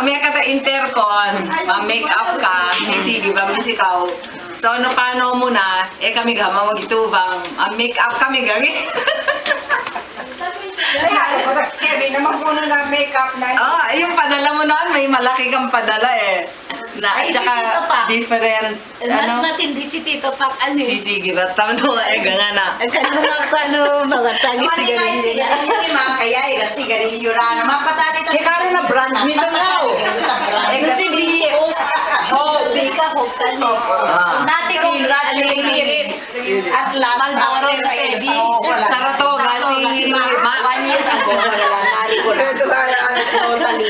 umiyak ka ta intercon, make up ka, sisigi ba misikaw. So ano paano mo na, kami gama magitubang, make up kami gagi. Kevin, naman puno na makeup na. Yung padala mo noon, may malaki kang padala eh. Na, Ay, si tsaka Tito Pac. different, Mas matindi si Tito Pac, ano eh. sisigi ba? Tama nga ganga na. Mga tagis Kahit sigarilyo ni mga kaya, kasi sigarilyo na. Mapatali Kaya karon na brand Mindanao. Kasi Bika, Hoktan eh. Nati congratulated. At last, after ay Saratoga, si One-year ago, wala nari ko lang. Totally.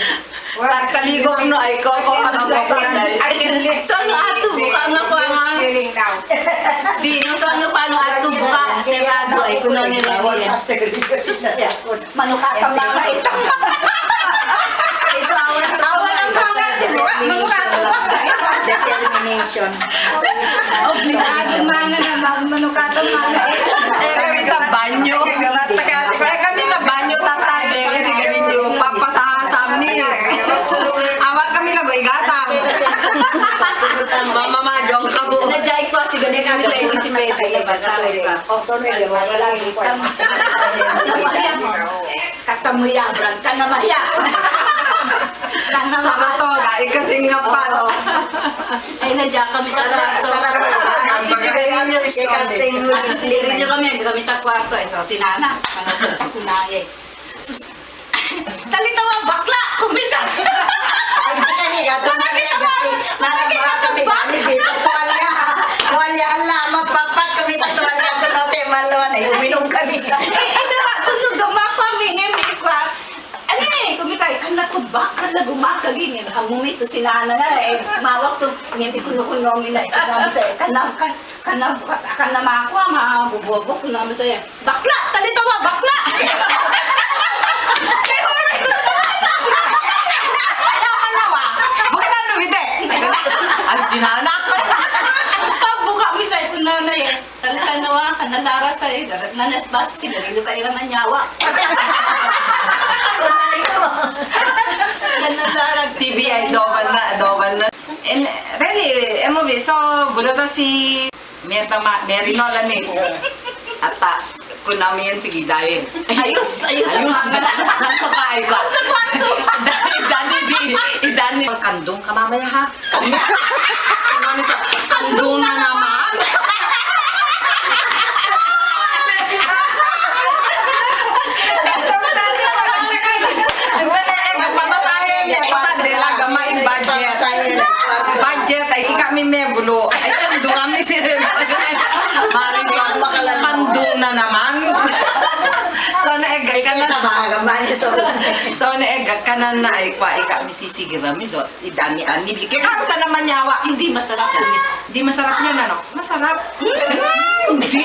Tagkaligok no ay ko ka na sa tanay. So ano ato buka nga ko nga. Feeling now. Bino, so ano paano ato buka. Serado ay kuno nila yan. Sus, manukata mga itang. Awan ang pangat, di ba? Manukata ba? Determination. Obligado mga na manukata mga. Kami ta banyo. Kami ta banyo tatabe kasi ganinyo papasahasam ni. Awat kami lago igatang. Mama majong kabo. Najay ko si ganin kami tayo si Pete na bata. Also, wala yung point. Katamuya, brand ka na maya. Saratoga, ikasingapan. Ay, nadya kami sa kwarto. Asisirin nyo kami, kami ta kwarto. So, si Nana, manatang takunay. Sus, talitawa, bakla, kumisa. Ay, si kanina, tumagay kasi narabara kami kami dito. Tuwalya, ala, magpapat kami sa tuwalya. Kunote, maluan, ay uminom kami. Kung gumako kami, ngayon, kwa, ano eh, kumitay, kana ko bakal na gumakagin yun. Ang mumito si Nana nga eh, mawak to, ngayon, kuno-kuno nila, kanam sa, kanam ako, mabubobok, kanam sa, bakla, talitawa, bakla. Bakit ano bite? Ang sinanak. Pagbuka mi sa ito na eh. Talaga nawa, kanalaras ka eh. Nanas bas, sigarilyo ka nila manyawa. Kanalaras. CBI doban na. And really, emobi, so bulata si Merinola ni. Ata, kung namin yan sige dahil. Ayos. Ayos na. Saan pa kaay ko? Sa kwarto. Idani. Kandong ka mamaya ha? Kandong na naman. Budget ay kami mebulo. Ay kandong kami si kandong na naman. So naegay ka na So naegay ka na na ay kwa kami sisige ba mi so idani ani bigay ka sa naman yawa. Hindi masarap sa mis. Hindi masarap yan ano? Masarap. Hindi.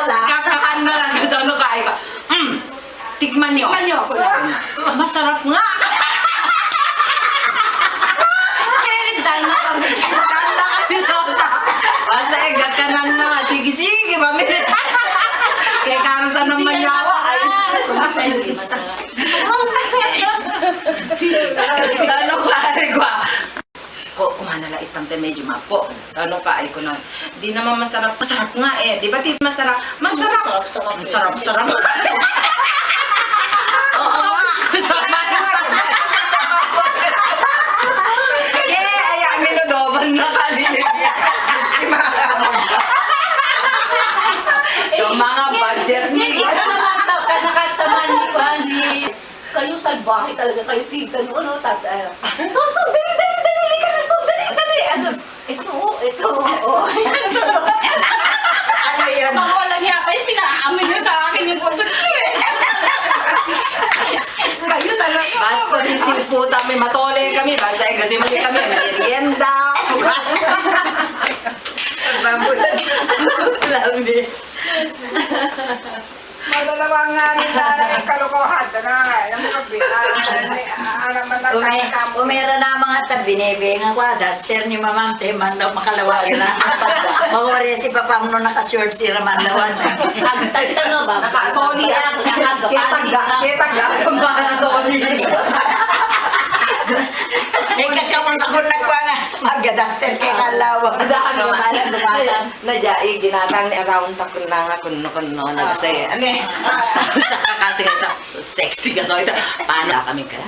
Kakakaan na lang sa ano kaay ka. Tikman nyo. Tikman nyo ako na. Masarap nga. Kailan na kami. Kanda kami sa basta gakanan na. Sige ba? Kaya karon sa naman yawa ay. Kumasa hindi masarap. Ano ka ay kwa? Kumanala itang te medyo mapo. Ano ka ay ko na. Di naman masarap. Masarap nga eh. Di ba tit masarap? Masarap. Sarap. Oo nga. Ay, minudoban na kanina. Yung mga budget ni. Nakataman ni Pani. Kayo salbahe talaga kayo tignan mo, no? So, dali ka na, so, dali. Ano? Ito. Ano yan? Mga walang hiya kayo, pinaamin niyo sa akin yung puto. Kayo talaga. Basta sisimputan may matole kami. Basta kasi mali kami. Merienda. Labi. Madalawang nga kalokohan. Umera na mga tabi, nga kwa, daster ni mamante, man daw makalawagin na. Mawari si Papa mo nakashort si Ramandawan. Agtag-tano ba? Tony, Kaya taga, Tony. Eh, kakamang ako nagwa nga, magadaster kay kalawa. Asahan mo ba lang dumatang? Najai, ginatang ni around takun na nga kuno na kasi ano eh. Kasi ito, so sexy ka so ito. Paano kami kaya?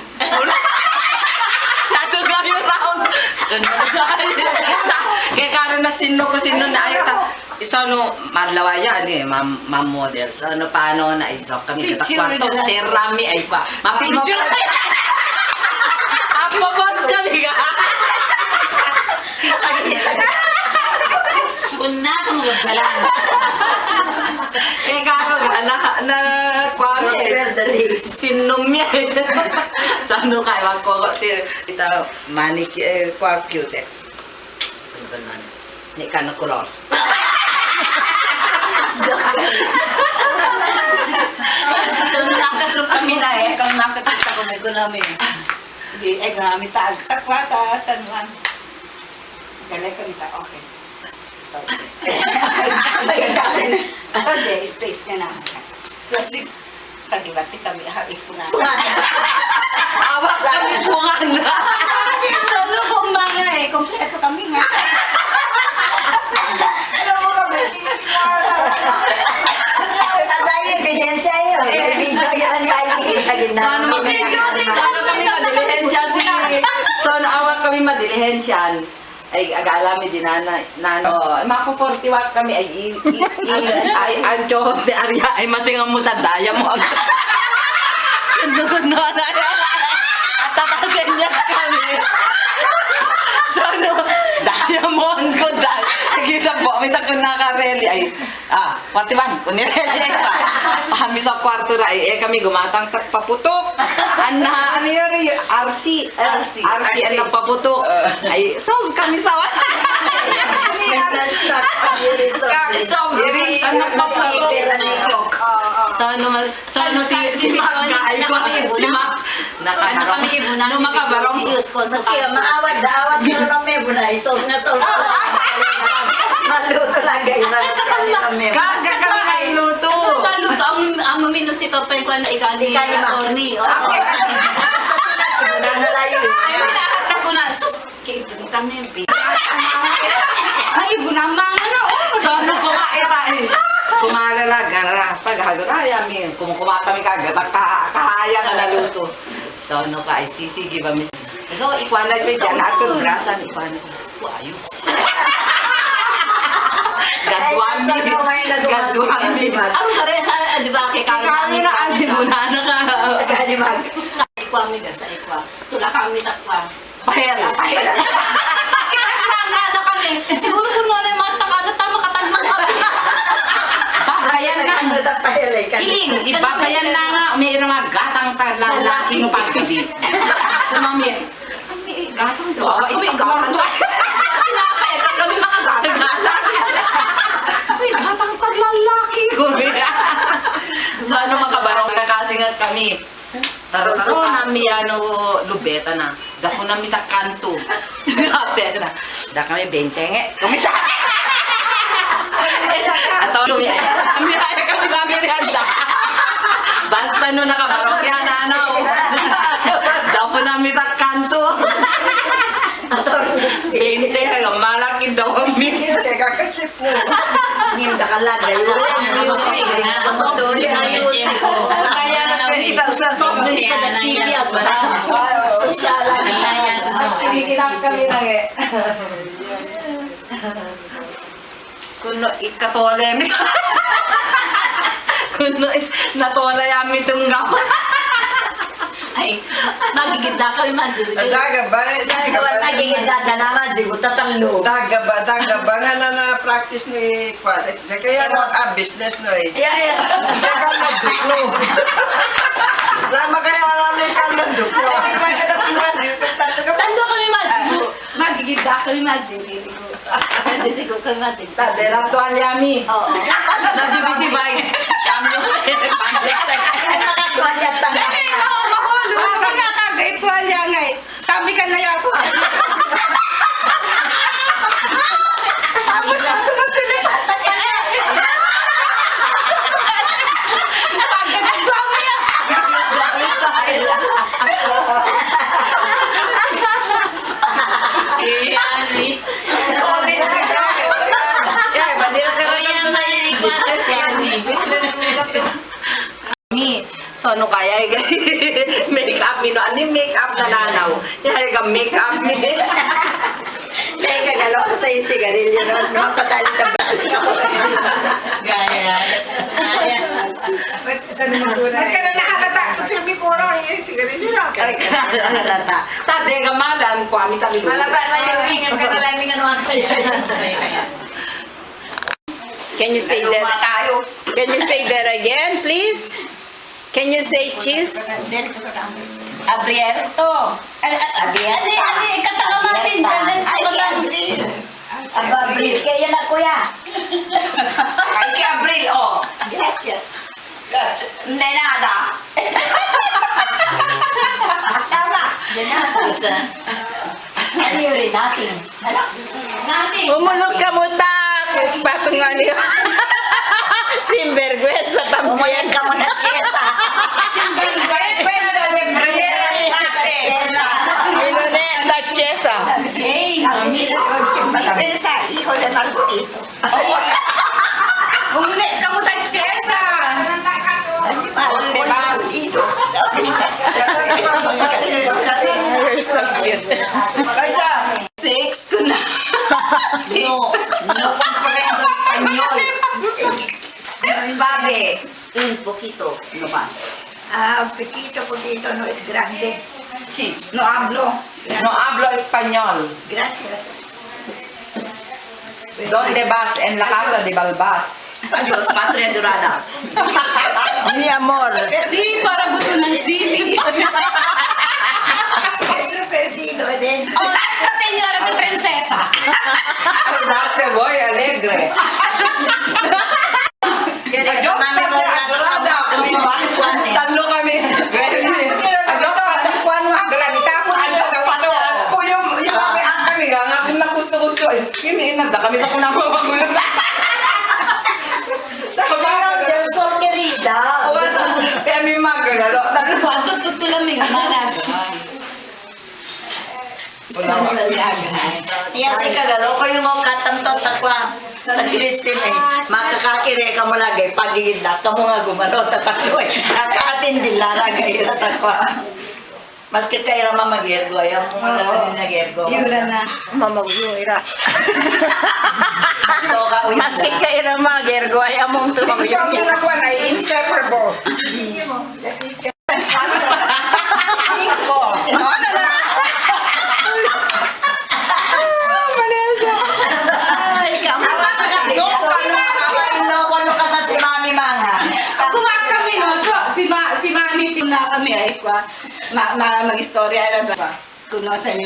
Nato kami round. Kaya karon na sino na ay ta. Isano madlawaya ani ma'am model. So ano paano na exhaust kami sa kwarto terami ay pa. Mapicture. Mabos kami ka. Una ka mga galang. Eh karo na kwame sinong niya. Sano kay wag ko si ita manik kwa cutex. Ni kan kolor. So, nakatrup kami na eh. Kung nakatrup ako na economy. Hindi, kami taag. Takwata, sanuan. Galay kami ta, okay. Ako, Jay, space ka na. So, 6, pag-ibati kami, harif nga. Awak kami pungan na. So, kung mga eh, kompleto kami nga. Tatay, ebidensya yun. May video yan ni Ivy. Sana kami madilihensya si. So naawak kami madilihensyan. Ay agalami din nano. Mako 41 kami ay ang Diyos ni Arya ay masingang mo sa daya mo. No. At tatasin niya kami. So no, diamond ko dahil. Kita po, may takon nakareli ay, patiwan, kunireli pa. Kami sa kwarto na ay, kami gumatang paputok. Ano yun, RC ang nagpaputok. Ay, so kami sa Mental slot. ang nagpaputok. So ano si Magga ay ko, si Mag. Ano kami ibunan? Nung makabarong. Maski maawad ka ng mebo na. Solve na solve. Maluto lang kayo na. Kasi kami ay luto. Maluto, ang mamino si Topay ko na ikani. Ikani ma. Tony. Nanalayo. Ay, lahat ako na. Sus, kay buntan na yung pita. Ay, bunamang ano. So ano kumaira eh. Kumarala, paghaguraya mi. Kumukuha kami kagad. Kahaya nga naluto. So ano ka ay sisigi ba mis. So ikwanag ko dyan. Ato brasan ikwanag ko. Ayos. Gadwan mi. Ang kare sa, di ba, kay Kami na ang dibunana ka. Kalimag. Ikwa mi sa ikwa. Tula kami takwa. Pahela. Ano kami? Siguro kung noon ay mga takano, tama katagmang kami. Babayan na. Ano ta pahelay ka? Iling, ibabayan na nga. May mga gatang lalaki no pagkabi. Tumami. May gatang so. Kami gatang. Tinapay, kami mga gatang. May gatang lalaki ko. So ano makabarong kakasingat kami. Taro so nami ano lubeta na. Dako nami ta kanto. Grabe na. Da kami 20 nge. Kumisa. Ato kami kami handa. Basta no nakabarong yan ano. Dako nami ta kanto. Atornis. 20 hanggang malaki daw kami. Teka kachip mo. Nim dakalag. Kaya na 20,000 soft drinks ka na chibi at social. Kinikinap kami lang eh. Kuno ikatole mi. Kuno natole yami tunggaw. Ay, magigit na kami masiri. Daga ba? Nagiging dada naman, sigo tatalo. Daga ba nga na practice ni Kwat? Kaya business no eh. Yeah. Kaya na duplo. Lama kaya namin ka na duplo. Tando kami masiri. Magigit na kami masiri. Kasi siguro kami masiri. Tadera to alyami. Oo. Nagdibidibay. Kami Ay, makatuwalya tanga. Mahulog ka na kagay, tuwalya nga eh. Tabi ka na yato. Tapos ako magpinipata ka na. Pagkakagawa mo yan. COVID na ka. Yeah, badil ka rin yan. Mi, so ano kaya make up mi no ani make up na nanaw. Kaya ka make up mi. Dahil kagalaw ko sa sigarilyo noon, mapatali na balik ako. Gaya. Ba't ka na nakalata? Sabi ko na, sigarilyo lang. Halata. Tade ka malan ko ami tali. Malata na yung ringan ka na lang ng ano kaya. Can you say that? tayo. Can you say that again, please? Can you say cheese? Abrierto. Ali, katangamatin dyan. Ay, Abril. Aba, Abril. Kaya na, kuya. Ay kay Abril oh. Gracias. Hindi nada. Tama. Yan na, Tisa. Ano yun rin natin? Ano? Umulog ka mo ta! Patungan niyo. Sinvergüenza también. Umulan ka mo na, Chesa. Pwede may primera klase. Miloneta Chesa. Jane. Chesa, hijo de Margarito. Umulit ka mo tag Chesa. Onde vas? You're so cute. Kaysa, 6 ko na. No comprendo español. Sabi, Un poquito. no más. Poquito, no es grande. Sí, no hablo español. Gracias. ¿Dónde vas? En la casa de Balbas. Adiós, patria dorada. Mi amor. Si, para buto ng sili. Nuestro perdido, Eden. Oh, esta señora de prinsesa. Date voy alegre. Kaya mami mo na Adorada. Talo kami. Adiós, patria Juan. Granita po. Adiós, patria. Yung kami ang kami. Ang aking na gusto-gusto. Hindi, nagda kami sa kunamagulo. You're so querida. Kaya may magagalo. Tutulaming malaga. Iya si kagalo ko yung mga katamtot ako. Nag-listin eh. Makakakire ka mo lagi. Pagigid na ka mo nga gumano. Tataklo eh. Nakakatindi laragay. Tatakwa. Maski kayo naman mag-ergo. Ayaw mo nga lang nag-ergo. Yura na. Mamaguyura. Maski Maski ka irama, gergo, ay among Sabi tumaguyura. na ko na, inseparable. Ay, kamawa ka na. Ano ka na si Mami Manga? Kumak kami no. So, si Mami, na kami ay kwa. Mag-istorya na ba? Kuno sa ni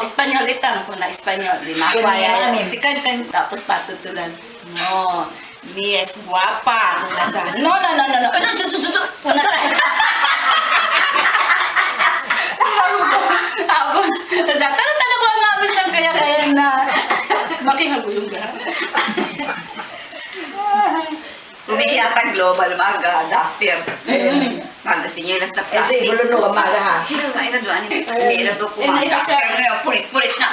Espanyol itang kuna Espanyol lima Kuno kwaya namin. si kan tapos patutulan no mi es guapa kuna sa no kuna sa tapos tanong ko ang amis lang kaya na makingagulong ka. Umiyata global maga, duster. Maga sinyelas na Eh, di, plastic. gulo no, amaga ha. Sino nga ina doon? Umira doon ko mga duster ngayon. Purit-purit na.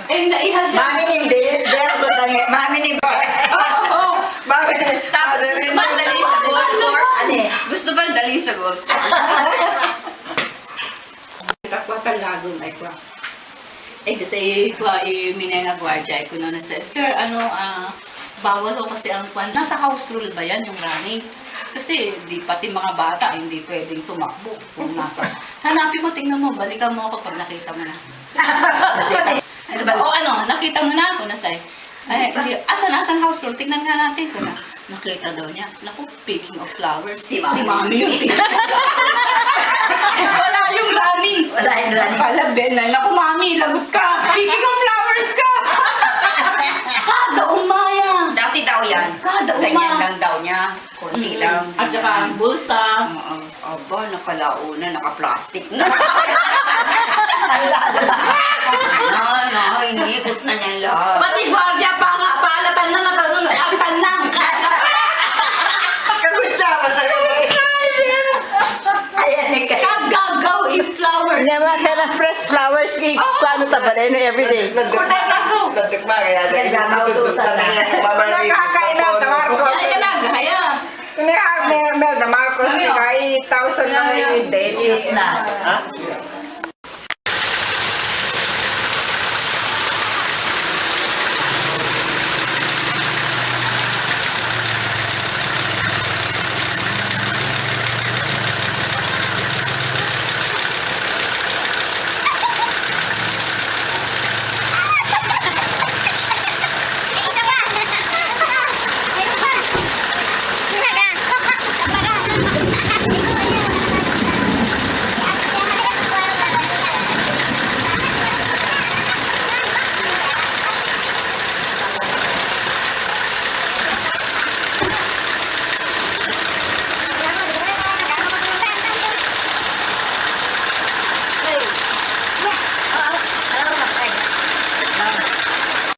Naiha siya. Mami hindi. Bergo tangi. Mami ni Oh, Mami ni. Tapos gusto ba dali sa golf course? Ano eh? Gusto ba dali sa golf course? takwatan lago may kwa. Kasi kwa minay nga gwardiya ko na sa sir bawal ko kasi ang kwan nasa house rule ba yan yung running kasi di pati mga bata hindi pwedeng tumakbo kung nasa hanapin mo tingnan mo balikan mo ako pag nakita mo na ano ba nakita mo na ako nasa asan house rule tingnan nga natin ko na nakita daw niya naku picking of flowers Si Mami. si Mami yung wala yung running. Wala yung running. Pala, Ben, naku, Mami, lagot ka. Picking of flowers ka. Kada umaya. Dati daw yan. yan. Kada Ganyan uma. lang daw niya. Kunti lang. At saka ang bulsa. Aba, nakalauna, naka-plastic na. Iniikot na niya lahat. Pati gwardiya pa nga, paalatan na nagkaroon. Ang tanang. Kakutsama sa Ayan, Kagagaw i-flowers. Nya ma kana fresh flowers ki kuano ta ba na everyday. Nagdugma kaya Yan sa kautusan na. Nakakaina, Marcos. Kaya lang, kaya. Mel, the Marcos, kaya 1,000 lang yung day. Shoes na. Ha?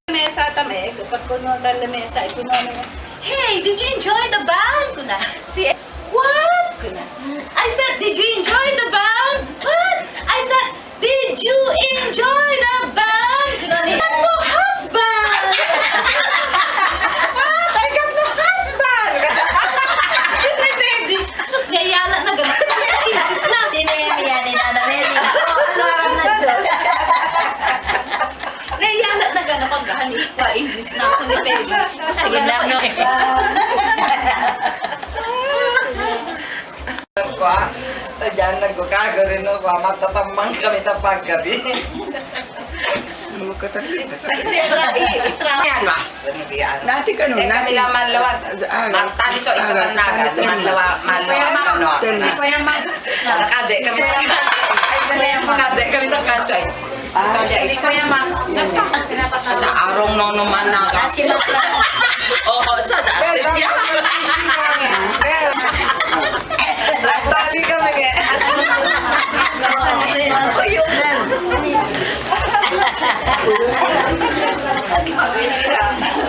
Mesa kami, kapag puno ng lamesa, puno niya, hey, did you enjoy the band? Kuna, what? Kuna, I said, did you enjoy the band? What? I said, did you enjoy the band? Kuna, I got no husband! What? I got no husband! Hindi pwede. Sus, niyayala na gano'n. Inis na. Sino yung yan ni Nana Mary? Niyayala na gano'n pag hanikwa, English na ako ni Peggy. Sige lang, no? Diyan nagkukago rin no, matatamang kami sa paggabi. Yan ba? Nati ka no, Kami lang malawat. Tali so ito ang nagat. Malawat ano. Nakade kami. Nakade kami sa kantoy. Ito dia ito yung sa arong no naman nagat. Oo, sa Tali kami nga.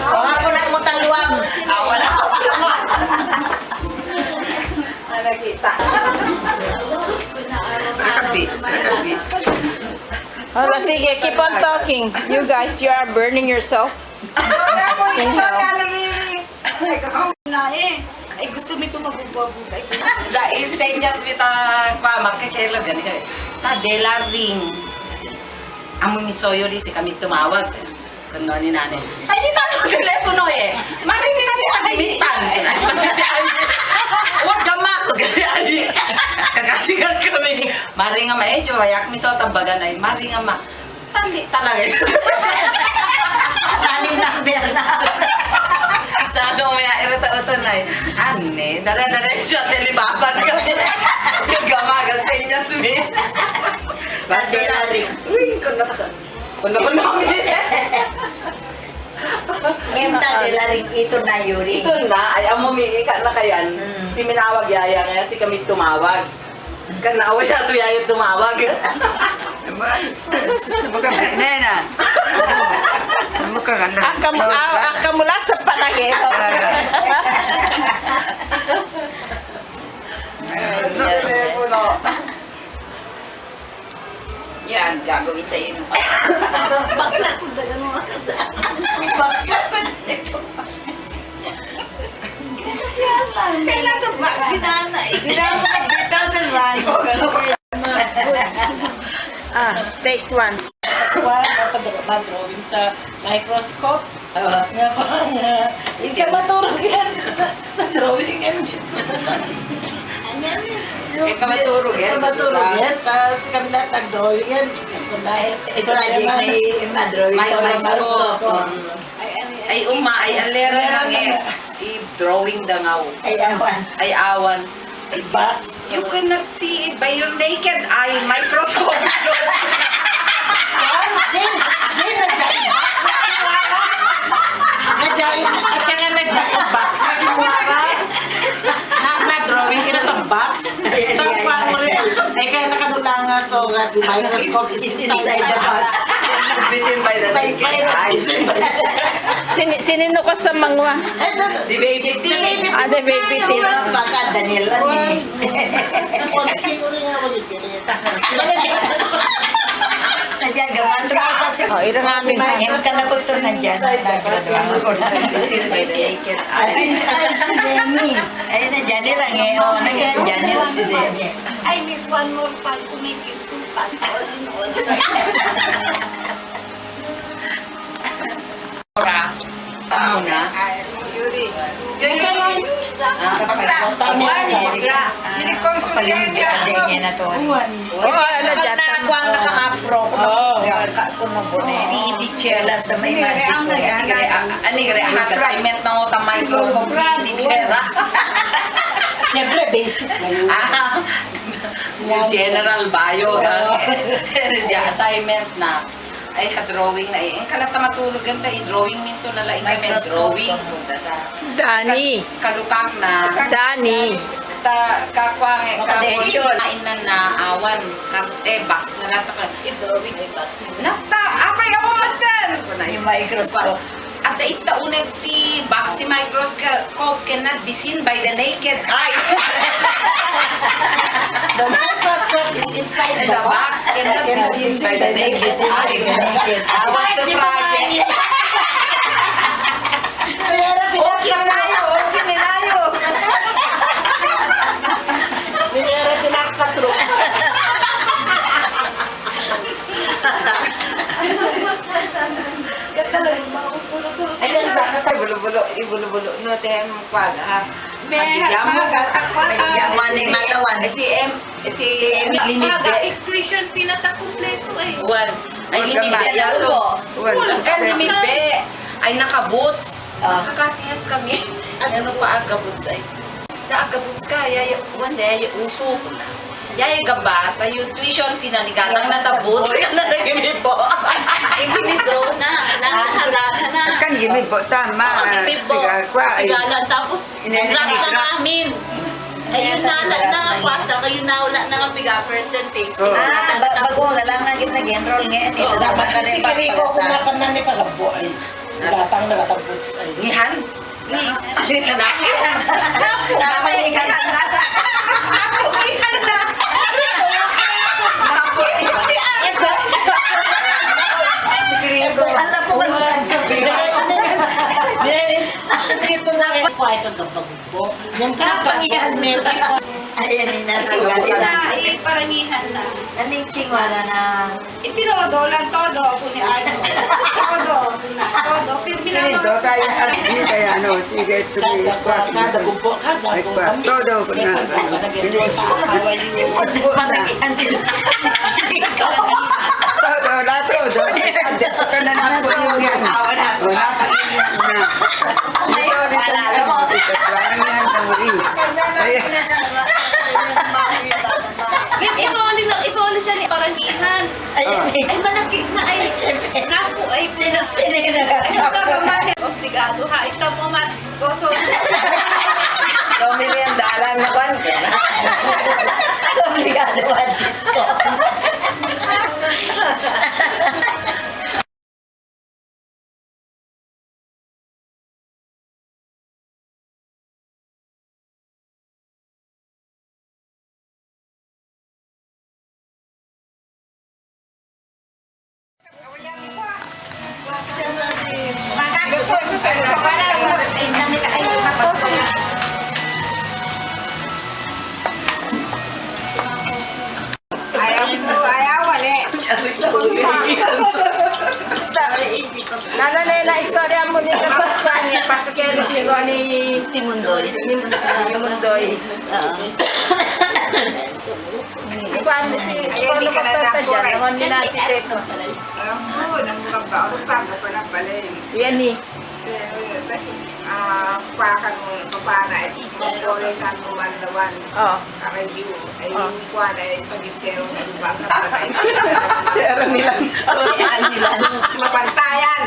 Kung ako na mo taluwang. Wala ko. Nakita. Nakabi. Hala sige, keep on talking. You guys, you are burning yourself. In hell. Na eh. Ay, gusto mo ito magbubabugay. Sa isenyas kita pa makikilo gani kay. Ta dela ring. Amo mi soyo ri si kami tumawag. Kuno ni nanay. Ay di tanong telepono eh. Mari di tadi agimitan. Wag gama ko gani ay. Kakasigan kami ni. Mari nga medyo wayak mi so tambagan ay mari nga ma. Tandi talaga. Tanim number na. Sa ano may irita-uto na eh. Ane, dala-dala siya telibaban kami. Yung gamagas sa inyo sumi. Basta lari. Uy, kuno kami. Imta de la ring ito na yuri. Ito na, ay amo miika na kayan. Piminawag yaya nga si kami tumawag. Kanawa ya to yaya tumawag. Nena. Akamula sa palagay. Telepono. Yan, gagawin sa iyo. Bakla ko daga mga kasama. Bakla ko dito. Kailan ito ba si nanay? Dito sa van. Take one. Drawing ta microscope. Ika maturog yan. Drawing yan. Ikaw maturo yan. Maturog yan. Tapos kami lahat nag-drawing yan. Project ni Madro. May microscope. Ay ay alera lang eh. I-drawing dangaw. Ay awan. Ay box. You cannot see it by your naked eye. Microscope. At saka Where the microscope is inside the box. Seen by the naked eyes. Sinino ka sa mangwa? The baby teeth. The baby teeth. Baka Daniel ni. Nandiyan, gawan ito ka kasi. Oh, ito nga amin. Yung kanapot to nandiyan. Nagkagawa ko. Seen by the naked eyes. Ay, si Zemi. Ay, nandiyan nilang eh. O, nandiyan nila si Zemi. I need one more pan to make it 2 pans all in all. Tama na. Papalimit ka niya na to. Oh, ano dyan? Ako ang naka-afro. Kuno po na i-chela sa may magic ko. Ani gre assignment na uta microphone di chera. Siyempre, basic na yun. General bio ha. Assignment na. Ay drawing na eh. Kanata matulog ganda i-drawing minto na lain kami drawing punta sa Dani. kalukak na Dani. ta kakwang Makadechol. kainan na awan kante box na nato ka I-drawing ay box nila. nakta apay ako matan Yung microscope. at ita uneg ti box ti microscope cannot be seen by the naked eye. The microscope is inside The box cannot be seen by the naked eye. I want the project. Okay nilayo, okay nilayo. Bulo-bulo, ibulo-bulo. No, te mo pag ha. Yaman ni Malawan. Si Limibbe. Tuition pinata kompleto eh. One. Ay, Limibbe yato. Kan Limibbe. Ay, naka-boots. Nakakasihat kami. Ano pa aga-boots ay? Sa aga-boots ka, yaya, one day, uso ko na. Yaya gaba, tayo tuition fee na nigalang na ta-boots. Kasi na nagimibo. Ibinidro na. Nakahalala na. Kan gini po tama. Tigalan. Tapos, drop na namin. Ayun na pasta, kayo na wala na nga piga percentage. Bago na lang nagit nag-enroll ngayon. Ito sa mga rin pagpagasa. ni kalabo ay datang nakatapos ay Nihan. Ni. Napalikan na. Napugihan na. Alam po ba kung sabihin? dito na rin po ay kagabagbo yung Napangihan mo. Ayan, inasugal na. Parangihan na. Anong chingwala na? Itinodo lang todo ako ni Ano. Todo. Filmi lang Ito kaya hindi kaya ano, sige tuloy kwa. kada gumpo kada Todo ko na. Parangihan nila. Todo, lato. Ito ka na na po yung yan. Wala pa na. Ito rin sa mga ito. Parang yan sa muri. Ikaw ulit sa parangihan. Ayan, Ay malaki na ay. Naku ay. sinusinin na Obligado ha. Ito mo matis ko. So, Domili ang dalan na kwan ka na. Obligado ang disco. Na istorya mo nila pa kanya pasakero ni Timundoy. ni Mundoy. Si Juan si Polo Pastor dyan, naman ni natin dito. Yan ni. Pakan mo papana ay pagdolay kan mo mandawan Oh. review ay kuan ay pagitero ng ibang kapatay. Pero nila. Mapantayan.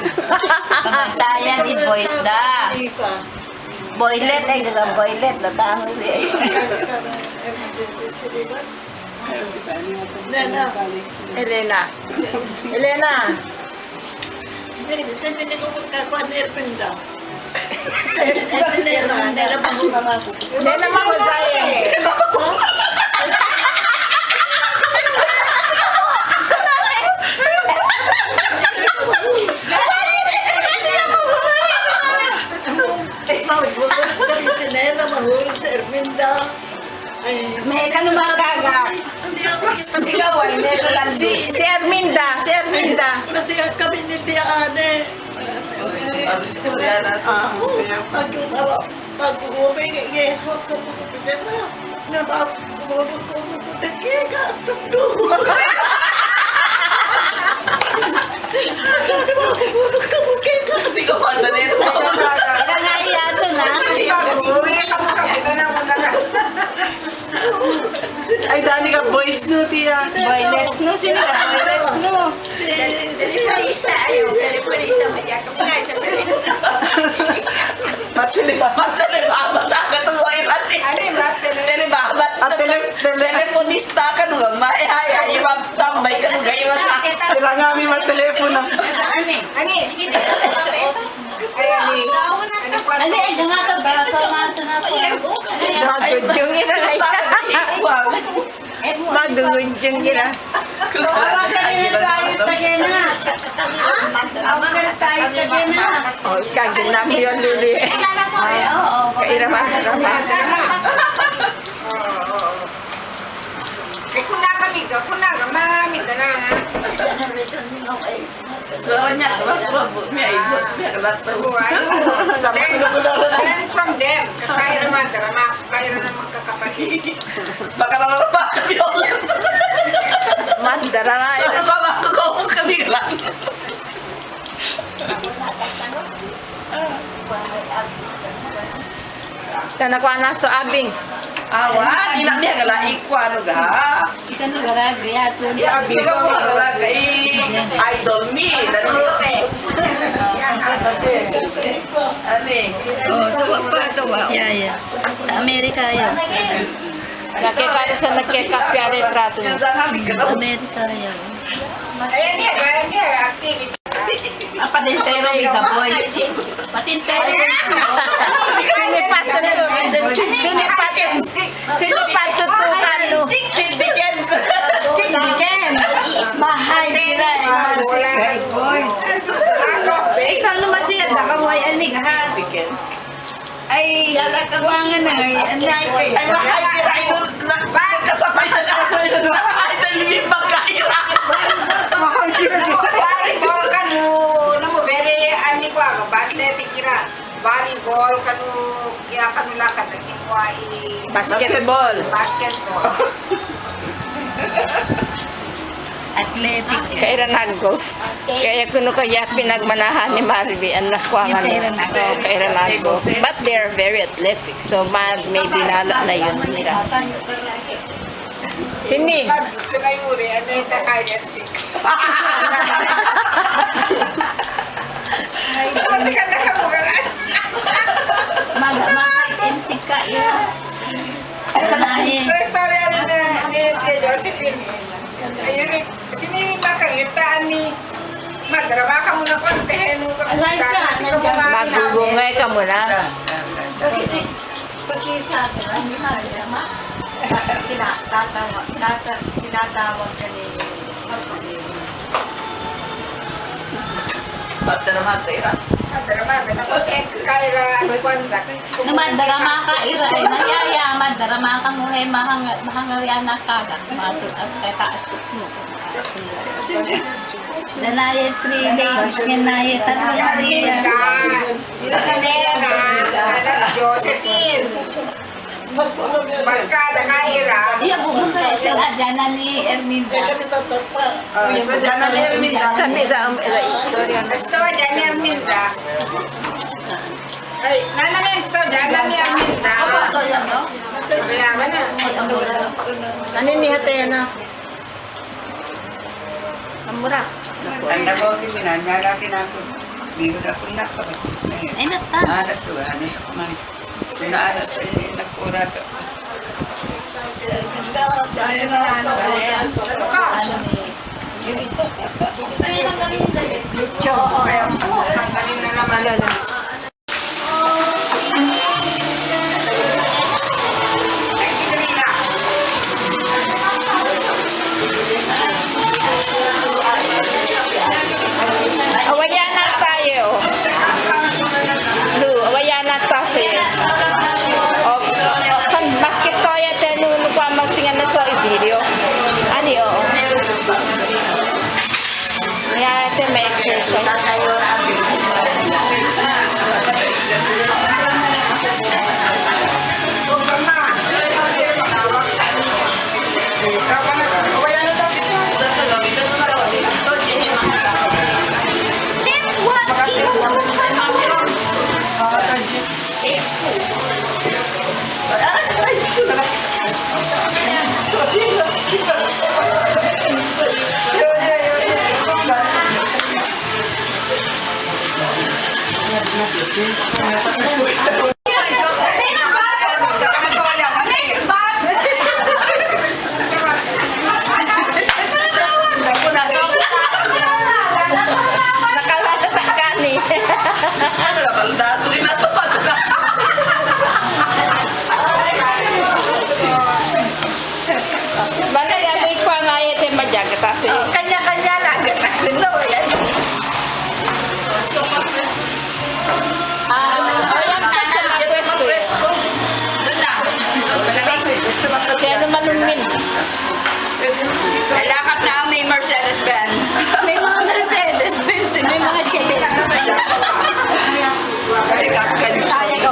Kamansayan, i-voice da. Boylet ay gagang boylet. Natang Elena. Elena. Sino ko magkakuha ng airplane daw? Nera Elena Mahusaye. mahulog sa airplane daw. May kanumagaga. Sigaw ay meron lang. Si Erminda. Si Erminda. Kasi kami ni Tia Ane. Pag-uwi, ngayakot ko po na. Napapulog ko po po. Nagkikatok doon. Napapulog ka mo kaya kasi kumanda nito. Kangaya ito na. Ay, dani ka voice no, tiya. Boy, let's know. Sino ka? Boy, let's know. Telefonista ayaw. Telefonista mayakap nga. Matilibabat. Agad ang oy ate. Tilibabat. Telefonista ka nung may ay tambay ka nung gayon sa akin. Kailangan kami matelepono. Ali, ay nga ito. Pero sa mga ito na po. Magudyong ina na ika. Magudyong ina. Oh, kagin namin yun, Luli. Kairaman. So, niya, kapag may isot, may kalat sa buhay. Learn from them. Kaya naman, kaya naman kakapatid. Baka nalalabakan yun. Mandara na So, ano ba, makakawag kami lang. Kanakuha na so abing. Awa, di na niya gala ikuano ga. Si kanugaraga yato. Ya, bisa mo gala kay idol me. Ani. Oh, sa pa ito ba? Yeah. Amerika yan. Nakikita sa nakikapya retrato niya. Yung sa kami ka Amerika yan. Ayan niya, activity. Patintero with the boys. Patintero. Sinipato to kano. Tindiken. Mahay nila. Boys. Ay, saan naman siya? Nakaway anig, ha? Tindiken. Ay, kuwangan na ngayon. Ang lahat kayo. Ay, mahay tira idol. Kasabay na kasoy na doon. Idol ni pagkaira. Volleyball kanu, namo very ani ko aga athletic ira. Volleyball kanu kaya kanu lakad naging kuha Basketball. basketball. Athletic. Kaira nag-golf. Kaya kuno kaya pinagmanahan ni Marvy ang nakuha nga kaira nag-golf. But they're very athletic. So may binala na yun nila. Sini. Mas gusto na yung uri, ano yung hide and seek. Kasi ka nakamugalan. Mag-intensik ka yun. Unahin. Ito istorya rin na ni Tia Josephine. Ayun rin, sinili makagitaan ni madrama ka muna ko, teheno ka muna sa Magugungay ka muna. Pag-isa ka lang, hindi ma. Tinatawag ka ni Ba't na naman tira? Naman ka ira ay nangyayamad darama ka mo ay mahangaryan na kaga matud at kakaatut mo. Danayet 3 days nga nayet at Maria. Sila sa Nena, sa Josephine. Barkada Kaira. Iya bumusta sila dyan ni Erminda. Sa dyan na Lermin. Kami sa istorya na. Istorya ni Erminda. Ay, nana na istorya ni Erminda. Kaya ba na? Ano ni hati na? Amura. Anda ko kinanyara kinako. Bigo na ko na ka. Ay nata. Ada tu, ani sa kuman. Sinaara sa nakura ka. Ano ka? Tanggalin na naman. Awaya na tayo. Lu, awaya na tayo. Kan basket to ya tenu lupa magsingan na sa video. Ani o. Ya ito may exercise. Nakalata ka ni. Balik ya may kwa nga ito majaga kasi. Kanya-kanya lang. Nagkuno yan. Ayan ka sa mga pwesto. Kaya naman umin. Lalakad na may Mercedes-Benz. May mga Mercedes-Benz, may mga Chevy. Kaya ko.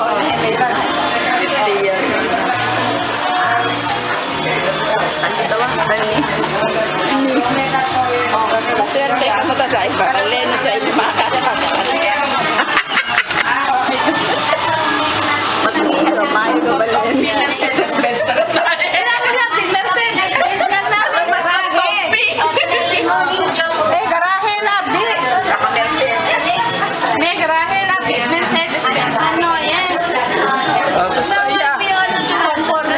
Maswerte ka mo sa iba. Kaleno sa iba makakatawa. Mercedes-Benz na tayo. Kailangan natin Mercedes-Benz na natin masagin. May garahe na, Bi. May garahe na, Bi. Mercedes-Benz. Ano, yes. Conform na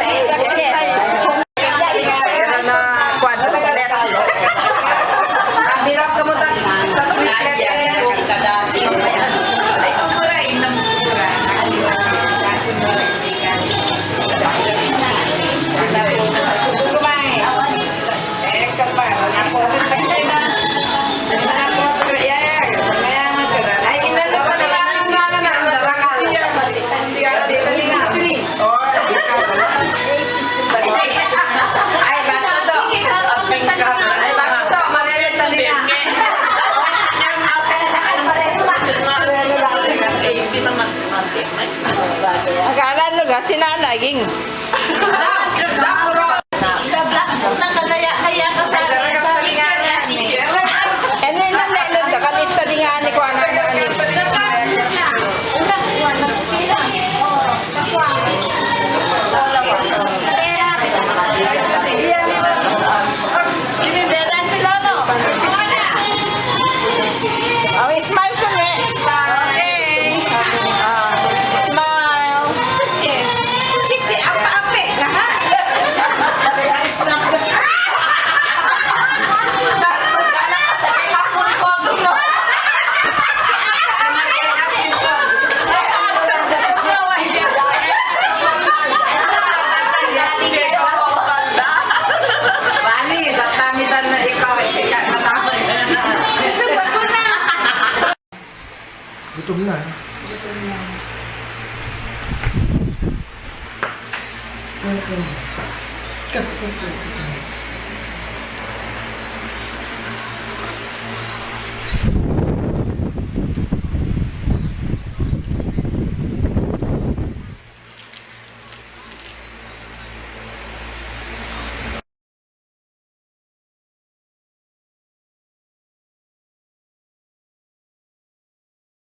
Akala nyo ga, sinanaging. Punta ka kaya ka sa Ano yun na nailan ka, kanita di nga ni ko anak na ani. Oh, smile ka me. Okay. Smile. Sisi, apa-ape. Gutom na. Gutom na.